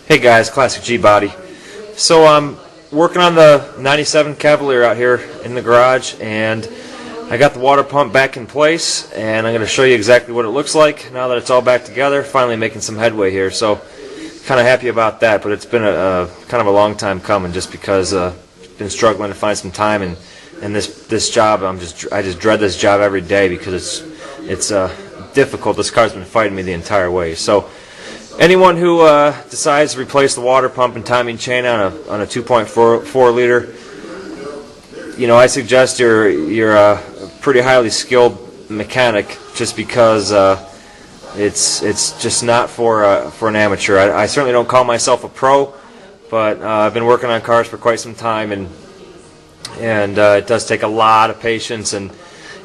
Hey guys, classic Gbody. So I'm working on the 97 Cavalier out here in the garage, and I got the water pump back in place, and I'm going to show you exactly what it looks like now that it's all back together. Finally making some headway here, so kind of happy about that. But it's been a kind of a long time coming, just because I've been struggling to find some time, and this job I just dread this job every day because it's difficult. This car's been fighting me the entire way. So anyone who decides to replace the water pump and timing chain on a 2.4 liter, you know, I suggest you're a pretty highly skilled mechanic, just because it's just not for an amateur. I certainly don't call myself a pro, but I've been working on cars for quite some time, and it does take a lot of patience and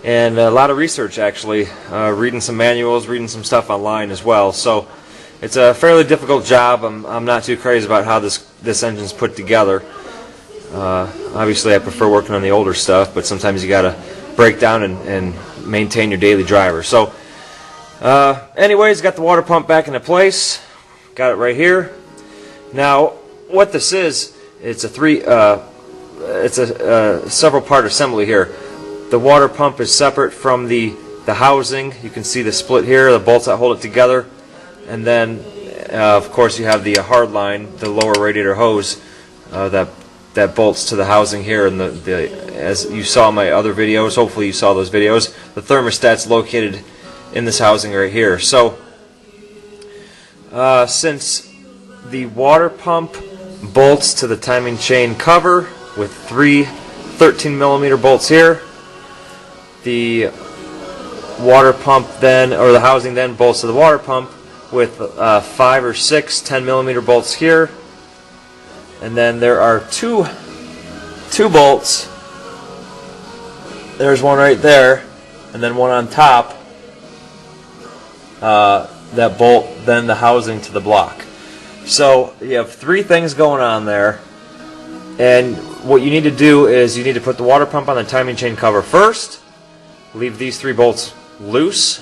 a lot of research, actually, reading some manuals, reading some stuff online as well. So it's a fairly difficult job. I'm not too crazy about how this engine's put together. Obviously, I prefer working on the older stuff, but sometimes you got to break down and maintain your daily driver. So, anyways, got the water pump back into place. Got it right here. Now, what this is, it's a several part assembly here. The water pump is separate from the housing. You can see the split here, the bolts that hold it together. And then, of course, you have the hard line, the lower radiator hose that bolts to the housing here. And as you saw in my other videos, hopefully you saw those videos, the thermostat's located in this housing right here. So, since the water pump bolts to the timing chain cover with 3 13mm bolts here, the water pump then, or the housing then, bolts to the water pump with 5 or 6 10mm bolts here, and then there are two bolts. There's one right there, and then one on top that bolt then the housing to the block. So you have 3 things going on there, and what you need to do is you need to put the water pump on the timing chain cover first, leave these 3 bolts loose,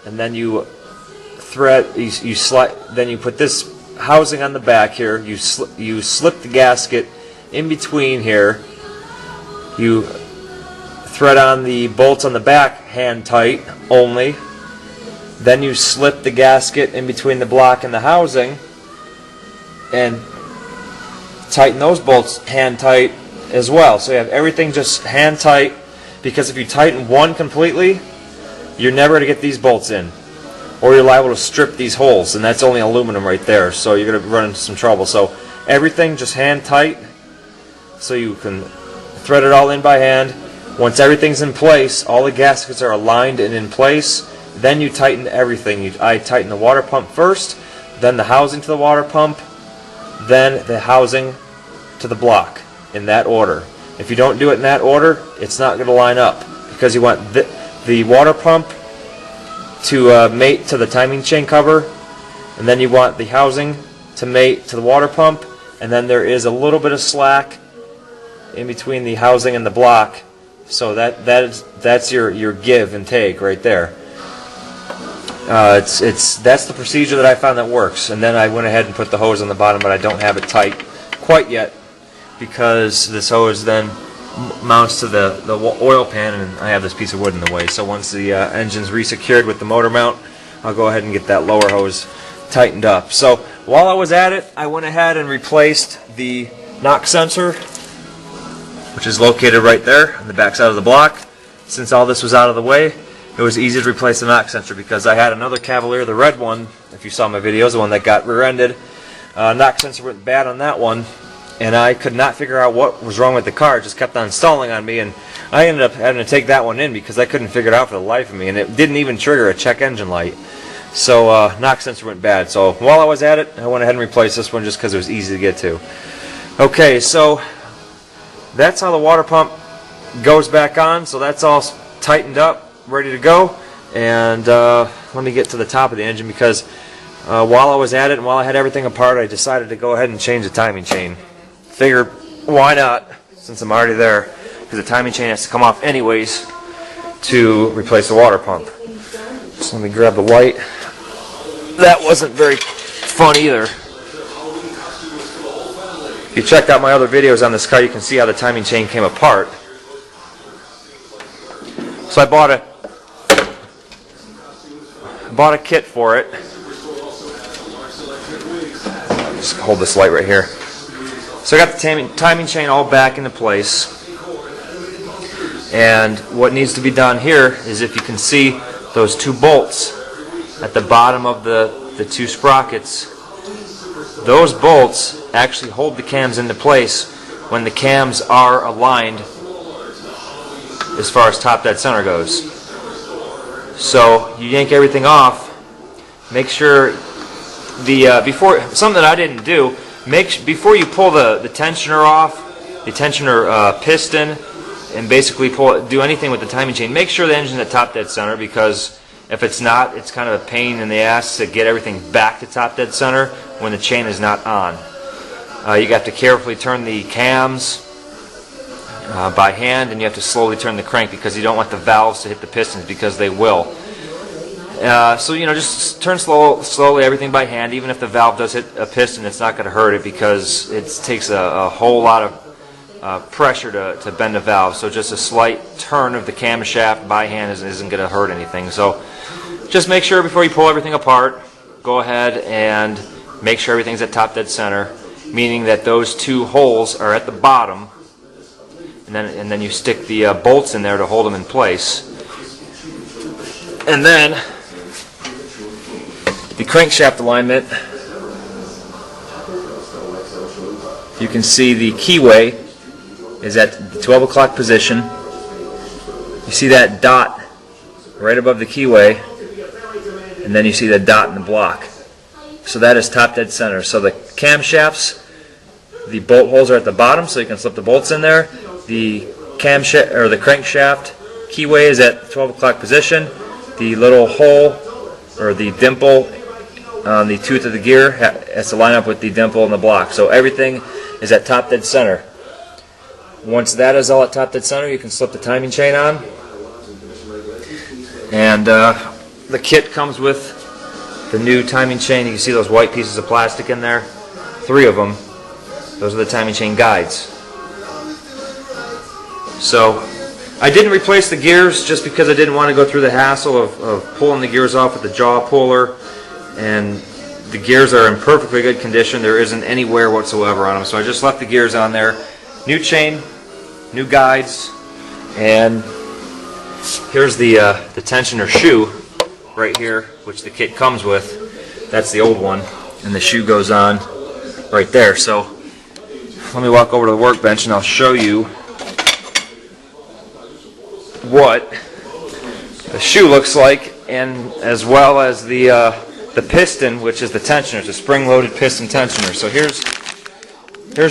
and then you then you put this housing on the back here. You slip the gasket in between here. You thread on the bolts on the back hand tight only. Then you slip the gasket in between the block and the housing and tighten those bolts hand tight as well. So you have everything just hand tight, because if you tighten one completely, you're never going to get these bolts in, or you're liable to strip these holes, and that's only aluminum right there, so you're going to run into some trouble. So everything just hand tight, so you can thread it all in by hand. Once everything's in place, all the gaskets are aligned and in place, then you tighten everything. I tighten the water pump first, then the housing to the water pump, then the housing to the block, in that order. If you don't do it in that order, it's not going to line up, because you want the water pump to mate to the timing chain cover, and then you want the housing to mate to the water pump, and then there is a little bit of slack in between the housing and the block. So that's your give and take right there. That's the procedure that I found that works. And then I went ahead and put the hose on the bottom, but I don't have it tight quite yet, because this hose then mounts to the oil pan, and I have this piece of wood in the way. So once the engine's resecured with the motor mount, I'll go ahead and get that lower hose tightened up. So while I was at it, I went ahead and replaced the knock sensor, which is located right there on the back side of the block. Since all this was out of the way, it was easy to replace the knock sensor, because I had another Cavalier, the red one, if you saw my videos, the one that got rear-ended. Knock sensor went bad on that one, and I could not figure out what was wrong with the car. It just kept on stalling on me, and I ended up having to take that one in because I couldn't figure it out for the life of me, and it didn't even trigger a check engine light. So knock sensor went bad. So while I was at it, I went ahead and replaced this one just because it was easy to get to. Okay, so that's how the water pump goes back on. So that's all tightened up, ready to go. And let me get to the top of the engine, because while I was at it and while I had everything apart, I decided to go ahead and change the timing chain. Figured, why not, since I'm already there, because the timing chain has to come off anyways to replace the water pump. So let me grab the white that wasn't very fun either. If you checked out my other videos on this car, you can see how the timing chain came apart. So I bought a kit for it. Just hold this light right here. So I got the timing chain all back into place. And what needs to be done here is, if you can see those two bolts at the bottom of the two sprockets, those bolts actually hold the cams into place when the cams are aligned as far as top dead center goes. So you yank everything off, make sure before, something that I didn't do, before you pull the tensioner off, the tensioner piston, and basically do anything with the timing chain, make sure the engine's at top dead center, because if it's not, it's kind of a pain in the ass to get everything back to top dead center when the chain is not on. You have to carefully turn the cams by hand, and you have to slowly turn the crank, because you don't want the valves to hit the pistons, because they will. So just turn slowly everything by hand. Even if the valve does hit a piston, it's not going to hurt it, because it takes a whole lot of pressure to bend the valve. So just a slight turn of the camshaft by hand isn't going to hurt anything. So just make sure before you pull everything apart, go ahead and make sure everything's at top dead center, meaning that those two holes are at the bottom, and then you stick the bolts in there to hold them in place. And then the crankshaft alignment, you can see the keyway is at the 12 o'clock position. You see that dot right above the keyway, and then you see the dot in the block. So that is top dead center. So the camshafts, the bolt holes are at the bottom, so you can slip the bolts in there. The camshaft or the crankshaft keyway is at 12 o'clock position. The little hole or the dimple on the tooth of the gear has to line up with the dimple in the block. So everything is at top dead center. Once that is all at top dead center, you can slip the timing chain on. And the kit comes with the new timing chain. You can see those white pieces of plastic in there. 3 of them. Those are the timing chain guides. So I didn't replace the gears just because I didn't want to go through the hassle of pulling the gears off with the jaw puller. And the gears are in perfectly good condition. There isn't any wear whatsoever on them. So I just left the gears on there. New chain, new guides, and here's the tensioner shoe right here, which the kit comes with. That's the old one, and the shoe goes on right there. So let me walk over to the workbench and I'll show you what the shoe looks like, and as well as the piston, which is the tensioner. It's a spring-loaded piston tensioner. So here's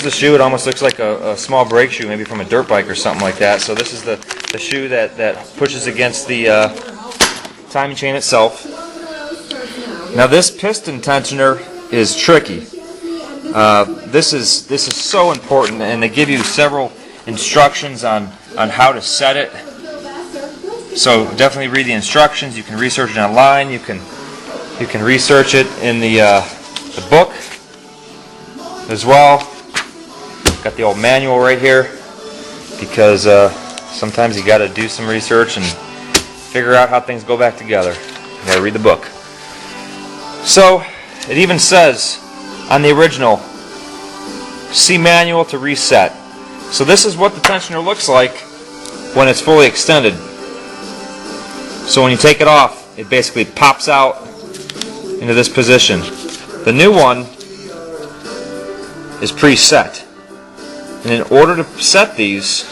the shoe. It almost looks like a small brake shoe, maybe from a dirt bike or something like that. So this is the shoe that pushes against the timing chain itself. Now this piston tensioner is tricky. This is so important, and they give you several instructions on how to set it. So definitely read the instructions. You can research it online. You can research it in the book as well. Got the old manual right here, because sometimes you got to do some research and figure out how things go back together. You got to read the book. So it even says on the original, see manual to reset. So this is what the tensioner looks like when it's fully extended. So when you take it off, it basically pops out into this position. The new one is preset. And in order to set these,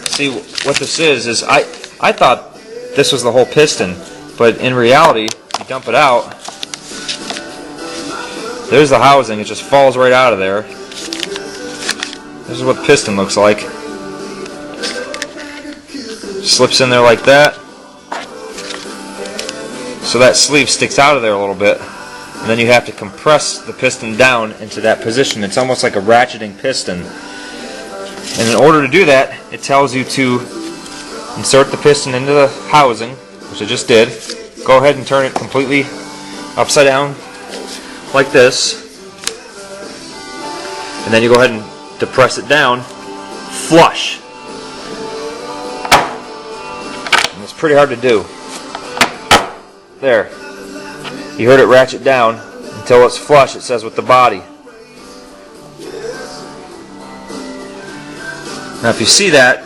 see what this is I thought this was the whole piston, but in reality, you dump it out, there's the housing. It just falls right out of there. This is what the piston looks like. Slips in there like that. So that sleeve sticks out of there a little bit, and then you have to compress the piston down into that position. It's almost like a ratcheting piston. And in order to do that, it tells you to insert the piston into the housing, which I just did. Go ahead and turn it completely upside down like this, and then you go ahead and depress it down flush. And it's pretty hard to do. There. You heard it ratchet down until it's flush, it says, with the body. Now if you see that,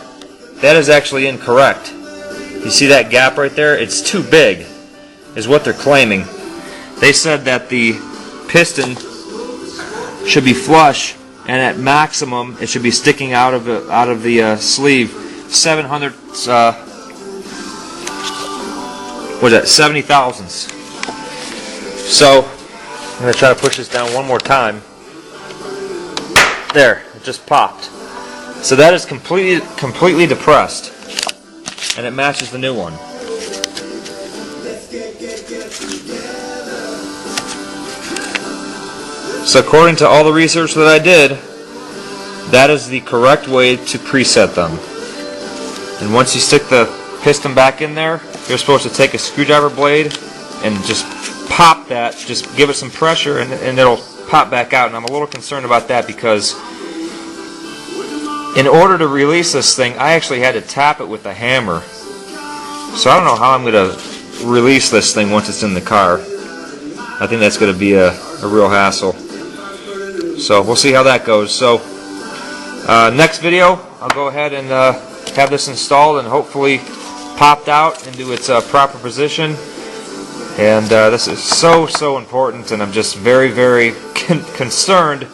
that is actually incorrect. You see that gap right there? It's too big, is what they're claiming. They said that the piston should be flush, and at maximum it should be sticking out of the sleeve 700 what is that, 70 thousandths. So I'm going to try to push this down one more time. There, it just popped. So that is completely depressed, and it matches the new one. So according to all the research that I did, that is the correct way to preset them. And once you stick the piston back in there, you're supposed to take a screwdriver blade and just pop that, just give it some pressure, and it'll pop back out. And I'm a little concerned about that because in order to release this thing, I actually had to tap it with a hammer. So I don't know how I'm going to release this thing once it's in the car. I think that's going to be a real hassle. So we'll see how that goes. So next video, I'll go ahead and have this installed and hopefully popped out into its proper position. And this is so important, and I'm just very concerned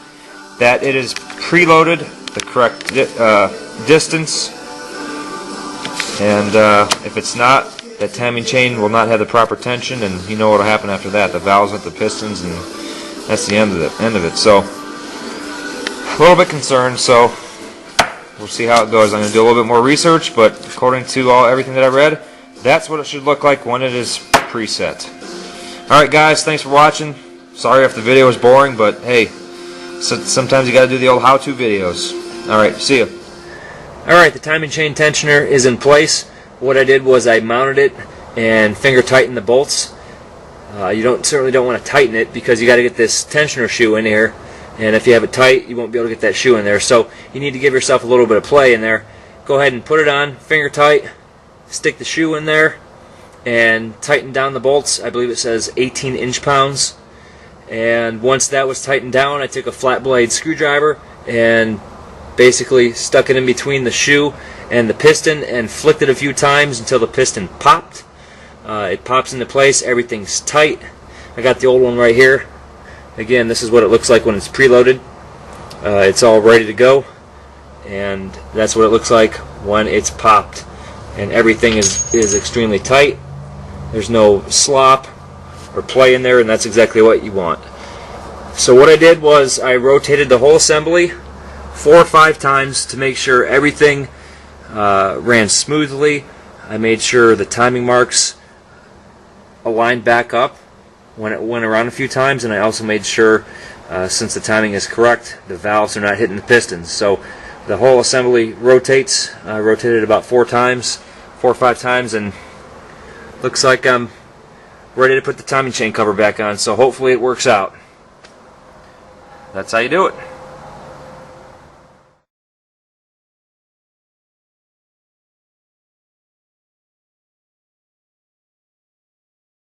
that it is preloaded the correct distance, and if it's not, that timing chain will not have the proper tension, and you know what will happen after that. The valves with the pistons, and that's the end of it. So a little bit concerned, so we'll see how it goes. I'm going to do a little bit more research, but according to everything that I read, that's what it should look like when it is preset. Alright guys, thanks for watching. Sorry if the video was boring, but hey, sometimes you got to do the old how-to videos. Alright, see ya. Alright, the timing chain tensioner is in place. What I did was I mounted it and finger tightened the bolts. You certainly don't want to tighten it because you got to get this tensioner shoe in here, and if you have it tight, you won't be able to get that shoe in there. So you need to give yourself a little bit of play in there. Go ahead and put it on, finger tight, stick the shoe in there, and tighten down the bolts. I believe it says 18 inch-pounds. And once that was tightened down, I took a flat blade screwdriver and basically stuck it in between the shoe and the piston and flicked it a few times until the piston popped. It pops into place, everything's tight. I got the old one right here. Again, this is what it looks like when it's preloaded. It's all ready to go, and that's what it looks like when it's popped. And everything is extremely tight. There's no slop or play in there, and that's exactly what you want. So what I did was I rotated the whole assembly 4 or 5 times to make sure everything ran smoothly. I made sure the timing marks aligned back up when it went around a few times, and I also made sure, since the timing is correct, the valves are not hitting the pistons. So the whole assembly rotates. I rotated about 4 or 5 times, and looks like I'm ready to put the timing chain cover back on. So hopefully it works out. That's how you do it.